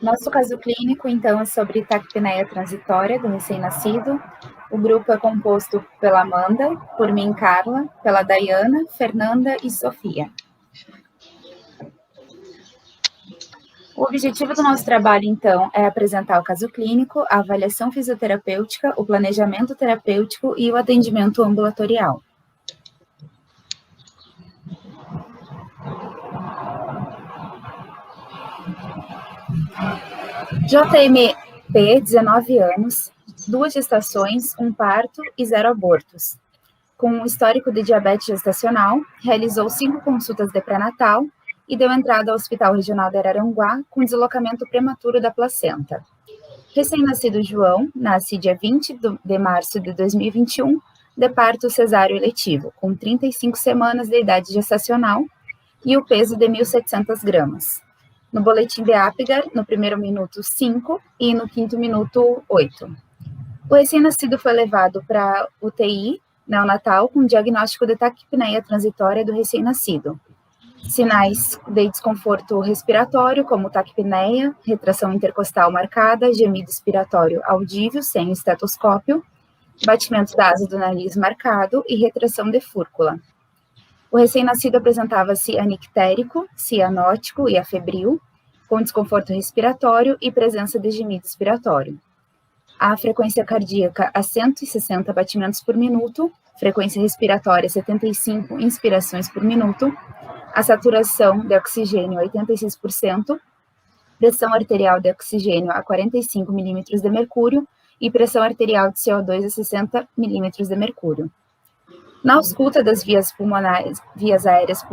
Nosso caso clínico, então, é sobre taquipneia transitória do recém-nascido. O grupo é composto pela Amanda, por mim, Carla, pela Dayana, Fernanda e Sofia. O objetivo do nosso trabalho, então, é apresentar o caso clínico, a avaliação fisioterapêutica, o planejamento terapêutico e o atendimento ambulatorial. JMP, 19 anos, 2 gestações, 1 parto e 0 abortos. Com um histórico de diabetes gestacional, realizou 5 consultas de pré-natal e deu entrada ao Hospital Regional de Araranguá com deslocamento prematuro da placenta. Recém-nascido João, nasce dia 20 de março de 2021, de parto cesáreo eletivo, com 35 semanas de idade gestacional e o peso de 1.700 gramas. No boletim de Apgar, no primeiro minuto 5 e no quinto minuto 8. O recém-nascido foi levado para UTI neonatal com diagnóstico de taquipneia transitória do recém-nascido. Sinais de desconforto respiratório, como taquipneia, retração intercostal marcada, gemido expiratório audível sem estetoscópio, batimento da asa do nariz marcado e retração de fúrcula. O recém-nascido apresentava-se anictérico, cianótico e afebril, com desconforto respiratório e presença de gemido expiratório. A frequência cardíaca a 160 batimentos por minuto, frequência respiratória 75 inspirações por minuto, a saturação de oxigênio 86%, pressão arterial de oxigênio a 45 milímetros de mercúrio e pressão arterial de CO2 a 60 milímetros de mercúrio. Na ausculta das vias pulmonares, vias aéreas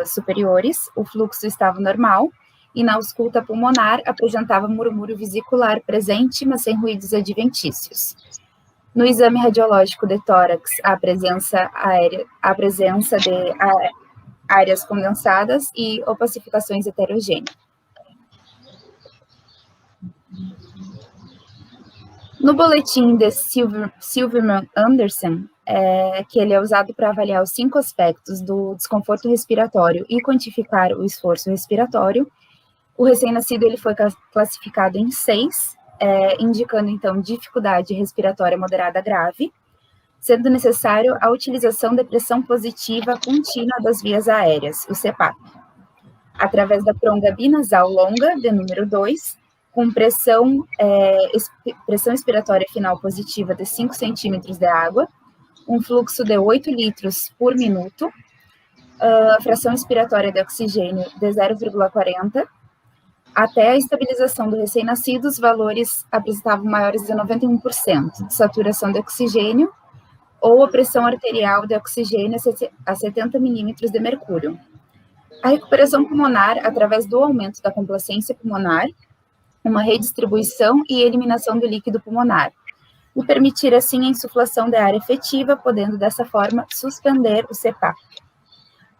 superiores, o fluxo estava normal, e na ausculta pulmonar apresentava murmúrio vesicular presente, mas sem ruídos adventícios. No exame radiológico de tórax, a presença de áreas condensadas e opacificações heterogêneas. No boletim de Silverman-Anderson, que ele é usado para avaliar os 5 aspectos do desconforto respiratório e quantificar o esforço respiratório, o recém-nascido ele foi classificado em 6, indicando, então, dificuldade respiratória moderada grave, sendo necessário a utilização de pressão positiva contínua das vias aéreas, o CPAP, através da pronga binasal longa, de número 2, com pressão expiratória final positiva de 5 centímetros de água, um fluxo de 8 litros por minuto, a fração expiratória de oxigênio de 0,40, até a estabilização do recém-nascido, os valores apresentavam maiores de 91% de saturação de oxigênio ou a pressão arterial de oxigênio a 70 milímetros de mercúrio. A recuperação pulmonar, através do aumento da complacência pulmonar, uma redistribuição e eliminação do líquido pulmonar, e permitir, assim, a insuflação da ar efetiva, podendo, dessa forma, suspender o CPAP.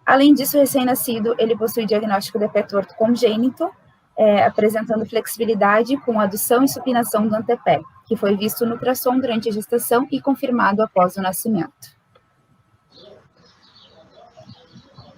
Além disso, o recém-nascido, ele possui diagnóstico de pé torto congênito, apresentando flexibilidade com adução e supinação do antepé, que foi visto no ultrassom durante a gestação e confirmado após o nascimento.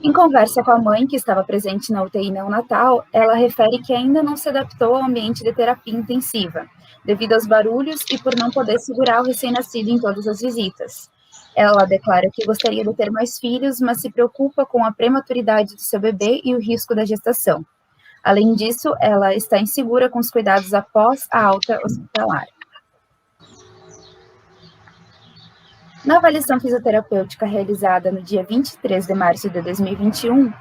Em conversa com a mãe, que estava presente na UTI neonatal, ela refere que ainda não se adaptou ao ambiente de terapia intensiva, devido aos barulhos e por não poder segurar o recém-nascido em todas as visitas. Ela declara que gostaria de ter mais filhos, mas se preocupa com a prematuridade do seu bebê e o risco da gestação. Além disso, ela está insegura com os cuidados após a alta hospitalar. Na avaliação fisioterapêutica realizada no dia 23 de março de 2021,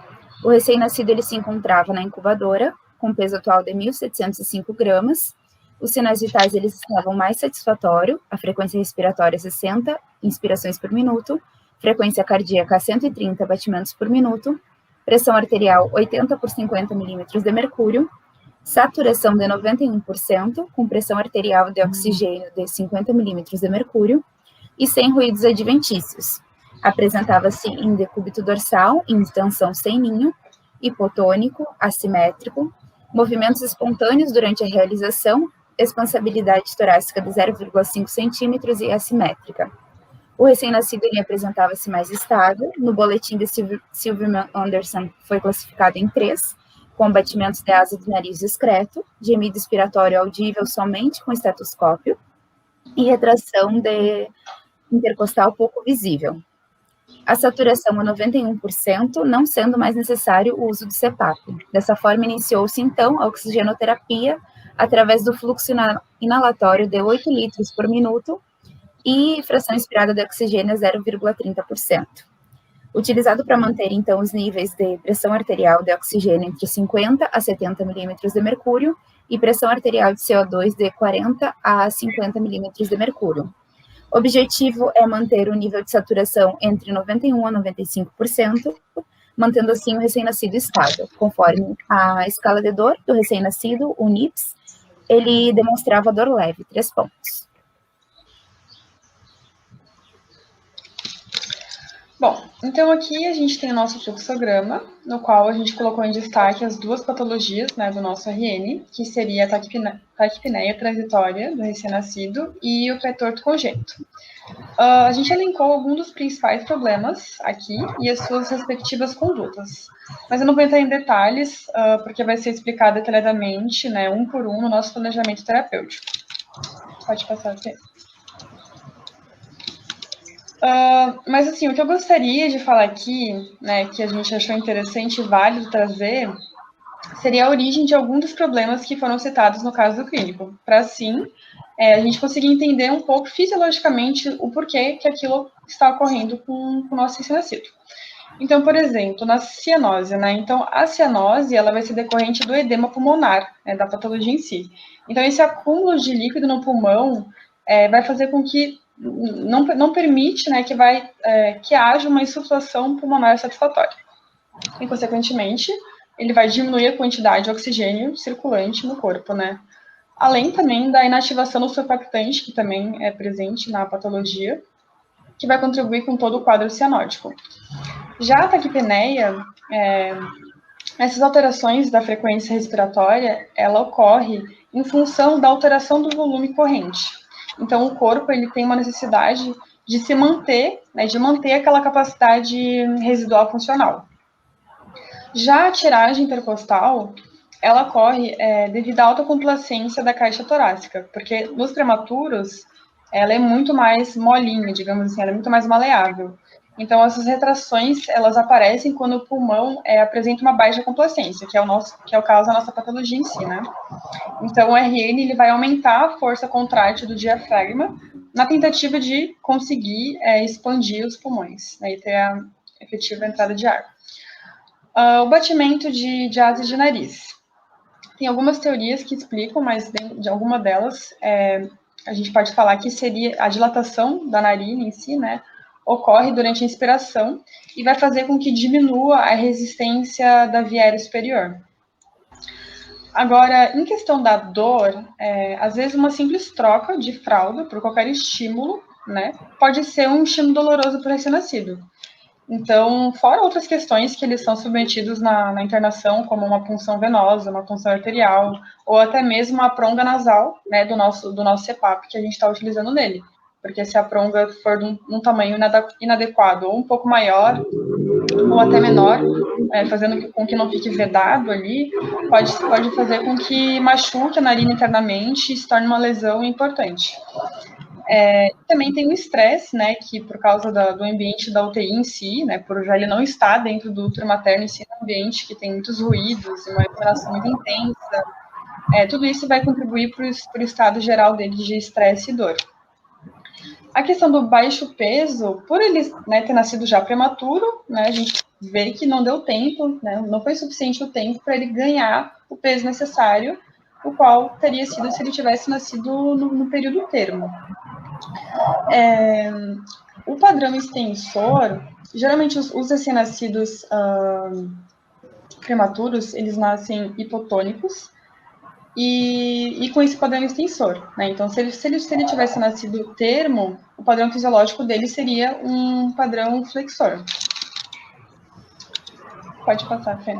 o recém-nascido ele se encontrava na incubadora, com peso atual de 1.705 gramas. Os sinais vitais eles estavam mais satisfatórios, a frequência respiratória 60 inspirações por minuto, frequência cardíaca a 130 batimentos por minuto, pressão arterial 80 por 50 milímetros de mercúrio, saturação de 91%, com pressão arterial de oxigênio de 50 milímetros de mercúrio, e sem ruídos adventícios. Apresentava-se em decúbito dorsal, em tensão sem ninho, hipotônico, assimétrico, movimentos espontâneos durante a realização, expansabilidade torácica de 0,5 centímetros e assimétrica. O recém-nascido ele apresentava-se mais estável. No boletim de Silverman-Anderson foi classificado em 3, com batimentos de asa do nariz discreto, gemido expiratório audível somente com estetoscópio e retração de intercostal pouco visível. A saturação é 91%, não sendo mais necessário o uso do CPAP. Dessa forma, iniciou-se, então, a oxigenoterapia através do fluxo inalatório de 8 litros por minuto e fração inspirada de oxigênio 0,30%. Utilizado para manter, então, os níveis de pressão arterial de oxigênio entre 50 a 70 milímetros de mercúrio e pressão arterial de CO2 de 40 a 50 milímetros de mercúrio. O objetivo é manter o nível de saturação entre 91% a 95%, mantendo assim o recém-nascido estável. Conforme a escala de dor do recém-nascido, o NIPS, ele demonstrava dor leve, 3 pontos. Bom, então aqui a gente tem o nosso fluxograma, no qual a gente colocou em destaque as duas patologias, né, do nosso RN, que seria a taquipneia transitória do recém-nascido e o pé torto congênito. A gente elencou alguns dos principais problemas aqui e as suas respectivas condutas, mas eu não vou entrar em detalhes, porque vai ser explicado detalhadamente, né, um por um, no nosso planejamento terapêutico. Pode passar, Fê. Mas, assim, o que eu gostaria de falar aqui, né, que a gente achou interessante e válido trazer, seria a origem de alguns dos problemas que foram citados no caso do clínico, para, assim, a gente conseguir entender um pouco fisiologicamente o porquê que aquilo está ocorrendo com o nosso recém-nascido. Então, por exemplo, na cianose, né, então a cianose, ela vai ser decorrente do edema pulmonar, né, da patologia em si. Então, esse acúmulo de líquido no pulmão vai fazer com que não permite, né, que haja uma insuflação pulmonar satisfatória. E, consequentemente, ele vai diminuir a quantidade de oxigênio circulante no corpo, né? Além também da inativação do surfactante, que também é presente na patologia, que vai contribuir com todo o quadro cianótico. Já a taquipneia, essas alterações da frequência respiratória, ela ocorre em função da alteração do volume corrente. Então, o corpo ele tem uma necessidade de se manter, né, de manter aquela capacidade residual funcional. Já a tiragem intercostal, ela ocorre devido à alta complacência da caixa torácica, porque nos prematuros, ela é muito mais molinha, digamos assim, ela é muito mais maleável. Então, essas retrações, elas aparecem quando o pulmão apresenta uma baixa complacência, que é o caso da nossa patologia em si, né? Então, o RN ele vai aumentar a força contrátil do diafragma na tentativa de conseguir expandir os pulmões, né, e ter a efetiva entrada de ar. O batimento de asas de nariz. Tem algumas teorias que explicam, mas de alguma delas, a gente pode falar que seria a dilatação da narina em si, né, ocorre durante a inspiração e vai fazer com que diminua a resistência da via aérea superior. Agora, em questão da dor, às vezes uma simples troca de fralda por qualquer estímulo, né, pode ser um estímulo doloroso para o recém-nascido. Então, fora outras questões que eles são submetidos na internação, como uma punção venosa, uma punção arterial, ou até mesmo a pronga nasal, né, do nosso CPAP que a gente está utilizando nele. Porque se a pronga for de um tamanho inadequado ou um pouco maior, ou até menor, fazendo com que não fique vedado ali, pode fazer com que machuque a narina internamente e se torne uma lesão importante. Também tem o estresse, né, que por causa do ambiente da UTI em si, né, por já ele não estar dentro do útero materno em si, um ambiente que tem muitos ruídos e uma respiração muito intensa, tudo isso vai contribuir para o estado geral dele de estresse e dor. A questão do baixo peso, por ele, né, ter nascido já prematuro, né, a gente vê que não deu tempo, né, não foi suficiente o tempo para ele ganhar o peso necessário, o qual teria sido se ele tivesse nascido no período termo. O padrão extensor, geralmente os recém-nascidos prematuros, eles nascem hipotônicos e com esse padrão extensor, né? Então, se ele tivesse nascido termo, o padrão fisiológico dele seria um padrão flexor. Pode passar, Fê.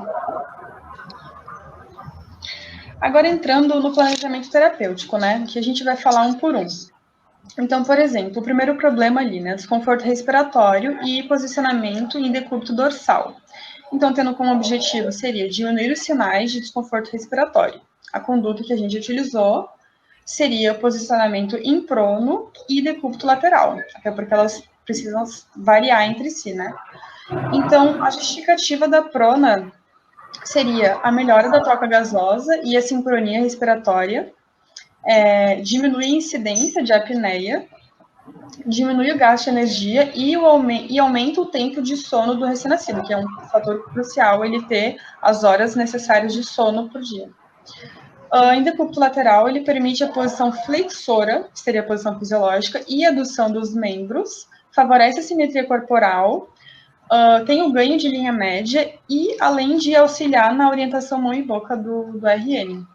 Agora, entrando no planejamento terapêutico, né? Que a gente vai falar um por um. Então, por exemplo, o primeiro problema ali, né? Desconforto respiratório e posicionamento em decúbito dorsal. Então, tendo como objetivo seria diminuir os sinais de desconforto respiratório. A conduta que a gente utilizou seria o posicionamento em prono e decúbito lateral, até porque elas precisam variar entre si, né? Então, a justificativa da prona seria a melhora da troca gasosa e a sincronia respiratória, diminui a incidência de apneia, diminui o gasto de energia e aumenta o tempo de sono do recém-nascido, que é um fator crucial ele ter as horas necessárias de sono por dia. Em decúbito lateral, ele permite a posição flexora, que seria a posição fisiológica, e adução dos membros, favorece a simetria corporal, tem o ganho de linha média e além de auxiliar na orientação mão e boca do RN.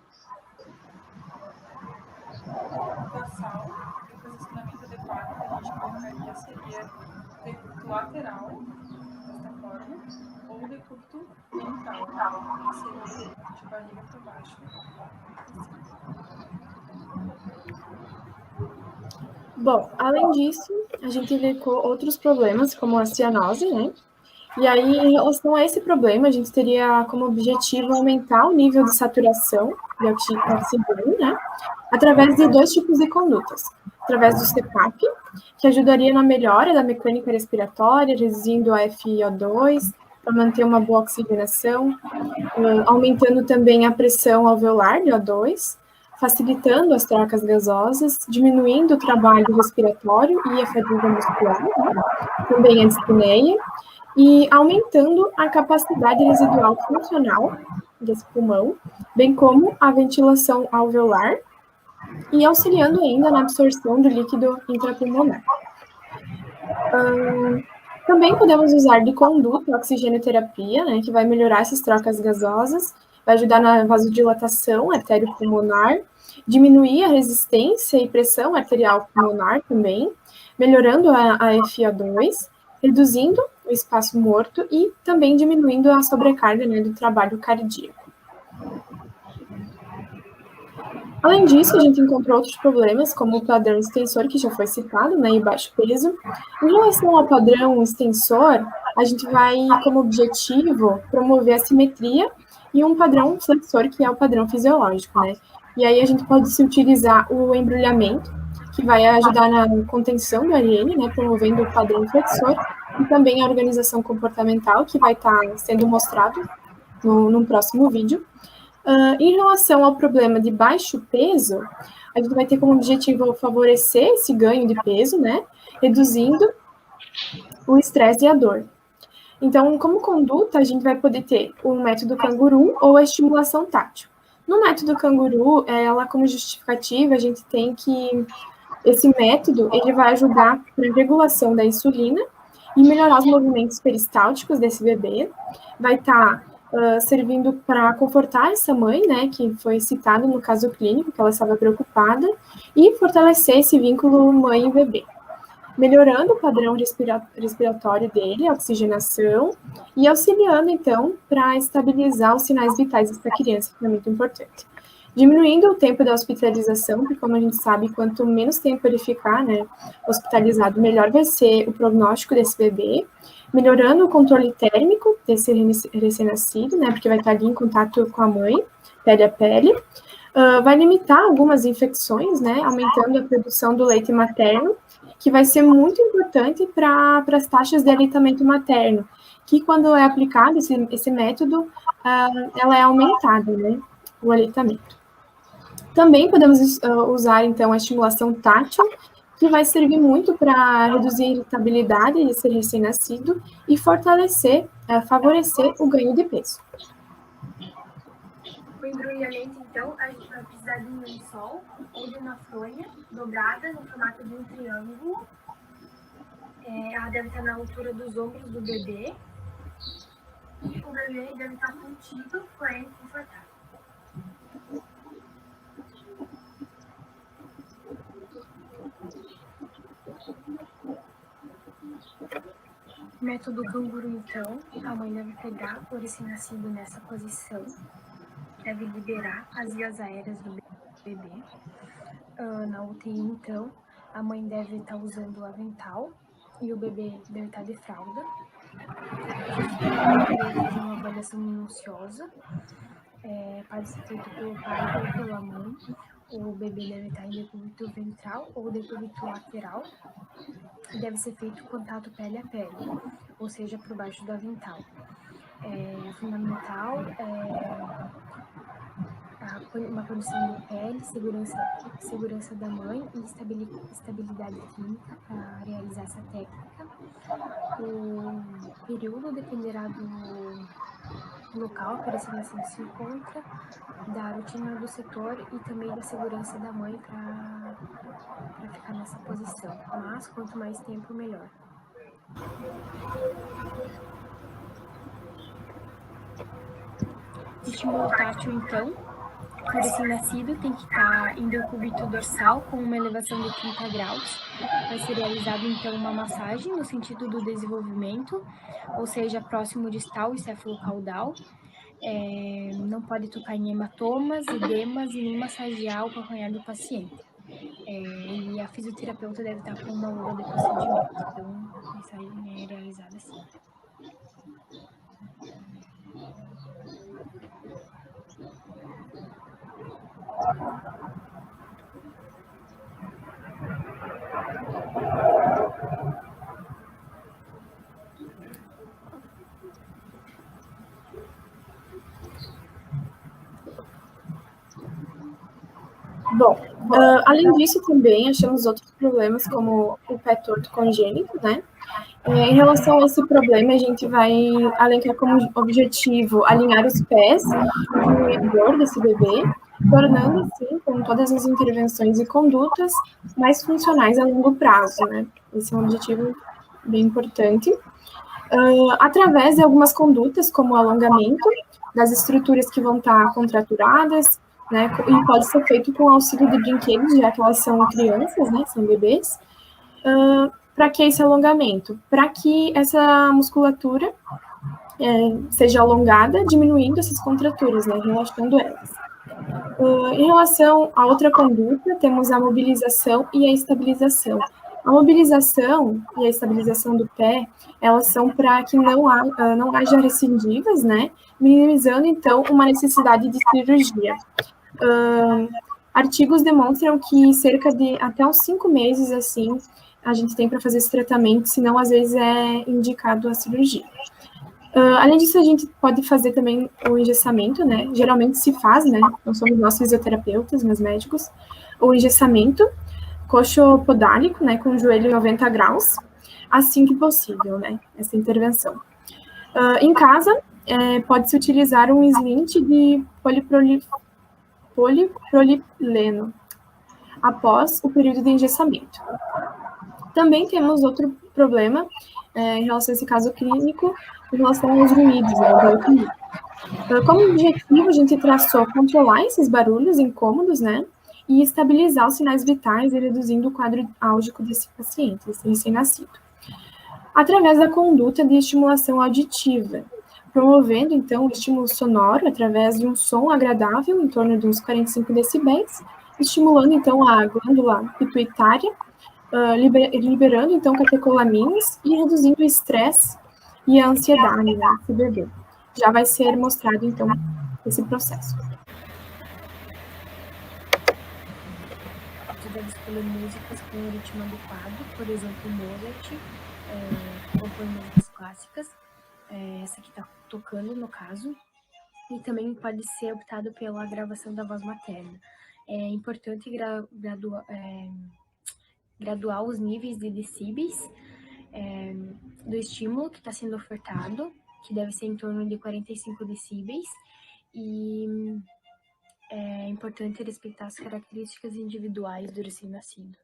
Dorsal, o posicionamento adequado que a gente colocaria seria decúbito lateral, desta forma, ou decúbito ventral, que seria de barriga para baixo. Bom, além disso, a gente elencou outros problemas, como a cianose, né? E aí, em relação a esse problema, a gente teria como objetivo aumentar o nível de saturação de oxigênio, né? Através de dois tipos de condutas. Através do CPAP, que ajudaria na melhora da mecânica respiratória, reduzindo a FiO2, para manter uma boa oxigenação, aumentando também a pressão alveolar de O2, facilitando as trocas gasosas, diminuindo o trabalho respiratório e a fadiga muscular, né? Também a dispneia, e aumentando a capacidade residual funcional desse pulmão, bem como a ventilação alveolar, e auxiliando ainda na absorção do líquido intrapulmonar. Também podemos usar de conduta a oxigenoterapia, né, que vai melhorar essas trocas gasosas, vai ajudar na vasodilatação arteriopulmonar, diminuir a resistência e pressão arterial pulmonar também, melhorando a FiO2, reduzindo o espaço morto e também diminuindo a sobrecarga, né, do trabalho cardíaco. Além disso, a gente encontrou outros problemas, como o padrão extensor, que já foi citado, né, e baixo peso. Em relação ao padrão extensor, a gente vai, como objetivo, promover a simetria e um padrão flexor, que é o padrão fisiológico, né. E aí a gente pode se utilizar o embrulhamento, que vai ajudar na contenção do RN, né, promovendo o padrão flexor, e também a organização comportamental, que vai estar sendo mostrado no próximo vídeo. Em relação ao problema de baixo peso, a gente vai ter como objetivo favorecer esse ganho de peso, né, reduzindo o estresse e a dor. Então, como conduta, a gente vai poder ter o método canguru ou a estimulação tátil. No método canguru, ela como justificativa, a gente tem que esse método ele vai ajudar na regulação da insulina e melhorar os movimentos peristálticos desse bebê. Vai estar servindo para confortar essa mãe, né, que foi citada no caso clínico, que ela estava preocupada, e fortalecer esse vínculo mãe e bebê, melhorando o padrão respiratório dele, a oxigenação, e auxiliando, então, para estabilizar os sinais vitais dessa criança, que é muito importante. Diminuindo o tempo da hospitalização, porque, como a gente sabe, quanto menos tempo ele ficar, né, hospitalizado, melhor vai ser o prognóstico desse bebê, melhorando o controle térmico desse recém-nascido, né, porque vai estar ali em contato com a mãe, pele a pele, vai limitar algumas infecções, né, aumentando a produção do leite materno, que vai ser muito importante para as taxas de aleitamento materno, que quando é aplicado esse método, ela é aumentada, né, o aleitamento. Também podemos usar, então, a estimulação tátil, que vai servir muito para reduzir a irritabilidade desse recém-nascido e favorecer o ganho de peso. O embrulhamento, então, a gente vai precisar de um lençol ou de uma fronha dobrada no formato de um triângulo. Ela deve estar na altura dos ombros do bebê. E o bebê deve estar contido, porém confortável. Método canguru, então, a mãe deve pegar o recém-nascido nessa posição, deve liberar as vias aéreas do bebê. Na UTI, então, a mãe deve estar usando o avental e o bebê deve estar de fralda. Deve fazer uma avaliação minuciosa. Pode ser feito pelo pai ou pela mãe. O bebê deve estar em decúbito ventral ou decúbito lateral. E deve ser feito contato pele a pele, ou seja, por baixo do avental. É fundamental uma condição de pele, segurança da mãe e estabilidade química para realizar essa técnica. O período dependerá do local que esse nascido se encontra, da rotina do setor e também da segurança da mãe para ficar nessa posição. Mas quanto mais tempo, melhor. Estímulo tátil, então. O recém-nascido tem que estar em decúbito dorsal com uma elevação de 30 graus. Vai ser realizada, então, uma massagem no sentido do desenvolvimento, ou seja, próximo distal e céfalo-caudal. Não pode tocar em hematomas, edemas e nem massagear o calcanhar do paciente. E a fisioterapeuta deve estar com uma luva de procedimento. Então, a mensagem é realizada assim. Bom, além disso também achamos outros problemas como o pé torto congênito, né? Em relação a esse problema, a gente vai alencar como objetivo alinhar os pés, diminuir a dor desse bebê, tornando assim, com todas as intervenções e condutas, mais funcionais a longo prazo, né? Esse é um objetivo bem importante. Através de algumas condutas, como o alongamento das estruturas que vão estar contraturadas, né? E pode ser feito com auxílio de brinquedos, já que elas são crianças, né? São bebês. Para que esse alongamento? Para que essa musculatura seja alongada, diminuindo essas contraturas, né, relaxando elas. Em relação a outra conduta, temos a mobilização e a estabilização. A mobilização e a estabilização do pé, elas são para que não haja recidivas, né, minimizando, então, uma necessidade de cirurgia. Artigos demonstram que cerca de até uns 5 meses, assim, a gente tem para fazer esse tratamento, senão às vezes é indicado a cirurgia. Além disso, a gente pode fazer também o engessamento, né? Geralmente se faz, né? Não somos nós fisioterapeutas, mas médicos. O engessamento coxopodálico, né? Com o joelho em 90 graus, assim que possível, né? Essa intervenção. Em casa, pode-se utilizar um splint de polipropileno após o período de engessamento. Também temos outro problema em relação a esse caso clínico, em relação aos ruídos, né? Como objetivo, a gente traçou controlar esses barulhos incômodos, né? E estabilizar os sinais vitais e reduzindo o quadro álgico desse paciente, desse recém-nascido. Através da conduta de estimulação auditiva, promovendo, então, o estímulo sonoro através de um som agradável, em torno de uns 45 decibéis, estimulando, então, a glândula pituitária, liberando, então, catecolaminas e reduzindo o estresse e a ansiedade, né, do bebê. Já vai ser mostrado, então, esse processo. Você deve escolher músicas com um ritmo adequado, por exemplo, Mozart, compõe músicas clássicas, essa que está tocando, no caso, e também pode ser optado pela gravação da voz materna. É importante graduar os níveis de decibéis do estímulo que está sendo ofertado, que deve ser em torno de 45 decibéis, e é importante respeitar as características individuais do recém-nascido.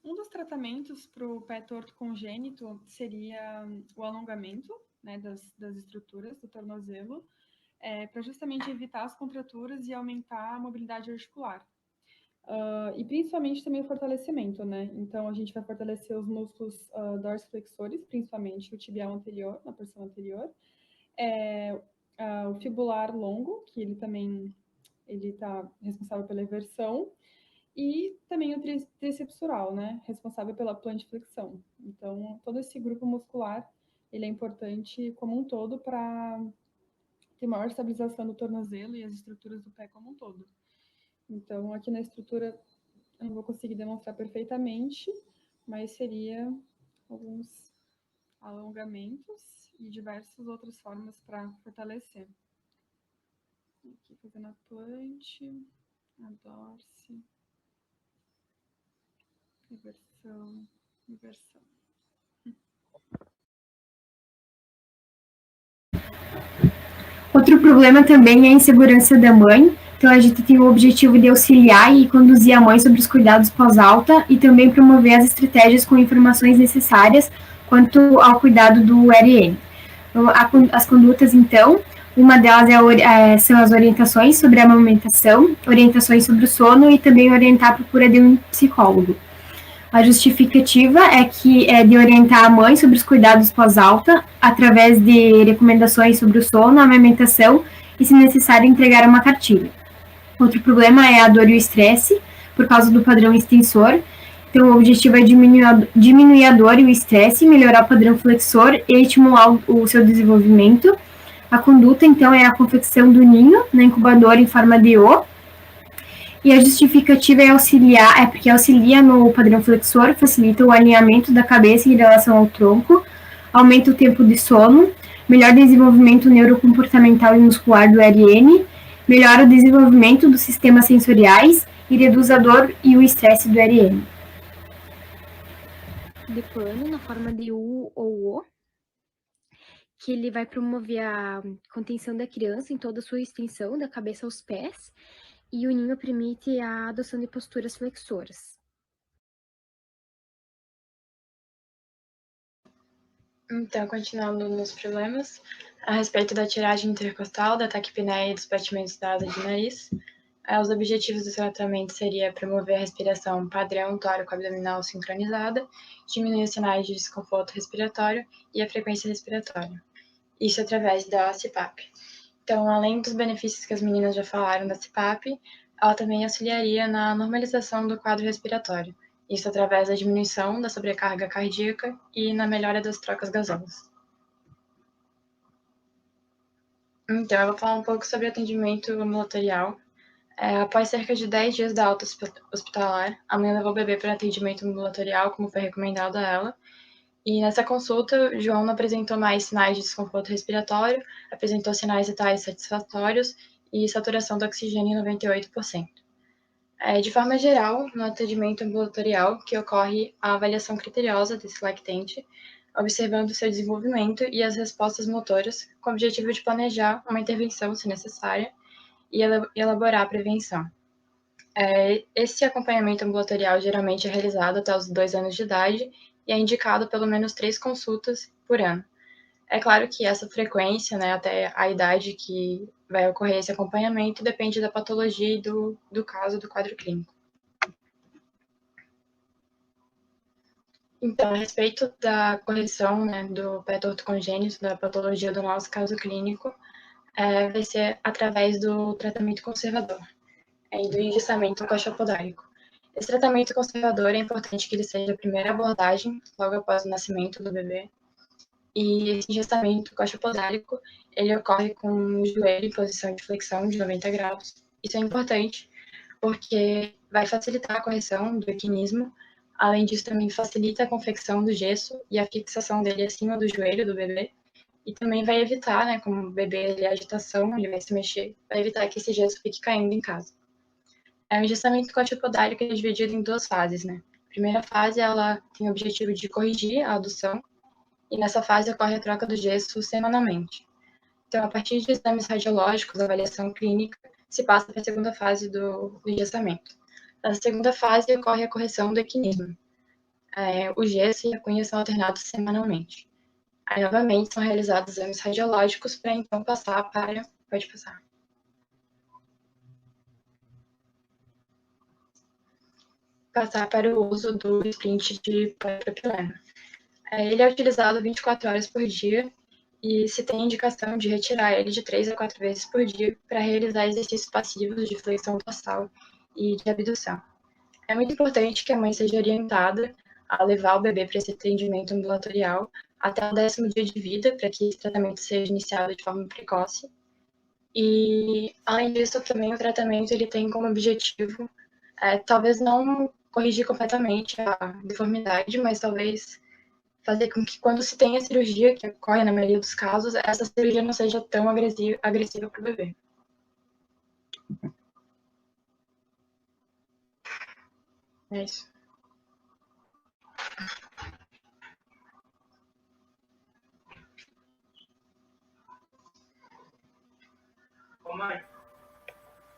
Um dos tratamentos para o pé torto congênito seria o alongamento, né, das estruturas do tornozelo, para justamente evitar as contraturas e aumentar a mobilidade articular. E principalmente também o fortalecimento, né? Então, a gente vai fortalecer os músculos dorsiflexores, principalmente o tibial anterior, na porção anterior. O fibular longo, que ele está responsável pela eversão. E também o tríceps sural, né, responsável pela plantiflexão. Então, todo esse grupo muscular, ele é importante como um todo para ter maior estabilização do tornozelo e as estruturas do pé como um todo. Então, aqui na estrutura, eu não vou conseguir demonstrar perfeitamente, mas seria alguns alongamentos e diversas outras formas para fortalecer. Aqui fazendo a plant, a dorse, inversão, inversão. Outro problema também é a insegurança da mãe. Então, a gente tem o objetivo de auxiliar e conduzir a mãe sobre os cuidados pós-alta e também promover as estratégias com informações necessárias quanto ao cuidado do RN. As condutas, então, uma delas são as orientações sobre a amamentação, orientações sobre o sono e também orientar a procura de um psicólogo. A justificativa é de orientar a mãe sobre os cuidados pós-alta, através de recomendações sobre o sono, a amamentação e, se necessário, entregar uma cartilha. Outro problema é a dor e o estresse, por causa do padrão extensor. Então, o objetivo é diminuir a dor e o estresse, melhorar o padrão flexor e estimular o seu desenvolvimento. A conduta, então, é a confecção do ninho na incubadora em forma de O. E a justificativa porque auxilia no padrão flexor, facilita o alinhamento da cabeça em relação ao tronco, aumenta o tempo de sono, melhora o desenvolvimento neurocomportamental e muscular do RN, melhora o desenvolvimento dos sistemas sensoriais e reduz a dor e o estresse do RN. De pano, na forma de U ou O, que ele vai promover a contenção da criança em toda a sua extensão, da cabeça aos pés, e o ninho permite a adoção de posturas flexoras. Então, continuando nos problemas, a respeito da tiragem intercostal, da taquipneia e dos batimentos da asa de nariz, os objetivos do tratamento seria promover a respiração padrão tórico-abdominal sincronizada, diminuir os sinais de desconforto respiratório e a frequência respiratória. Isso através da CPAP. Então, além dos benefícios que as meninas já falaram da CPAP, ela também auxiliaria na normalização do quadro respiratório. Isso através da diminuição da sobrecarga cardíaca e na melhora das trocas gasosas. Então, eu vou falar um pouco sobre atendimento ambulatorial. Após cerca de 10 dias da alta hospitalar, a mãe levou o bebê para atendimento ambulatorial, como foi recomendado a ela. E nessa consulta, João não apresentou mais sinais de desconforto respiratório, apresentou sinais vitais satisfatórios e saturação do oxigênio em 98%. De forma geral, no atendimento ambulatorial, que ocorre a avaliação criteriosa desse lactente, observando seu desenvolvimento e as respostas motoras, com o objetivo de planejar uma intervenção, se necessária, e elaborar a prevenção. Esse acompanhamento ambulatorial geralmente é realizado até os 2 anos de idade e é indicado pelo menos 3 consultas por ano. É claro que essa frequência, né, até a idade que vai ocorrer esse acompanhamento, depende da patologia e do caso, do quadro clínico. Então, a respeito da correção, né, do pé torto congênito, da patologia do nosso caso clínico, vai ser através do tratamento conservador e do engessamento coxopodálico. Esse tratamento conservador é importante que ele seja a primeira abordagem, logo após o nascimento do bebê. E esse engessamento coxopodálico, ele ocorre com o joelho em posição de flexão de 90 graus. Isso é importante porque vai facilitar a correção do equinismo. Além disso, também facilita a confecção do gesso e a fixação dele acima do joelho do bebê. E também vai evitar, né, como o bebê ele é agitação, ele vai se mexer, vai evitar que esse gesso fique caindo em casa. O engessamento coxopodálico é dividido em 2 fases, né? A primeira fase, ela tem o objetivo de corrigir a adução, e nessa fase ocorre a troca do gesso semanalmente. Então, a partir de exames radiológicos, avaliação clínica, se passa para a segunda fase do engessamento. Na segunda fase, ocorre a correção do equinismo. O gesso e a cunha são alternados semanalmente. Aí, novamente, são realizados exames radiológicos para, então, passar para... Pode passar. Passar para o uso do splint de polipropileno. Ele é utilizado 24 horas por dia e se tem indicação de retirar ele de 3 a 4 vezes por dia para realizar exercícios passivos de flexão dorsal e de abdução. É muito importante que a mãe seja orientada a levar o bebê para esse atendimento ambulatorial até o 10º dia de vida, para que esse tratamento seja iniciado de forma precoce. E, além disso, também o tratamento ele tem como objetivo, talvez não corrigir completamente a deformidade, mas talvez fazer com que, quando se tem a cirurgia, que ocorre na maioria dos casos, essa cirurgia não seja tão agressiva para o bebê. É isso.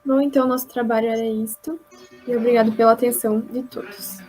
Bom, então nosso trabalho era isto. E obrigado pela atenção de todos.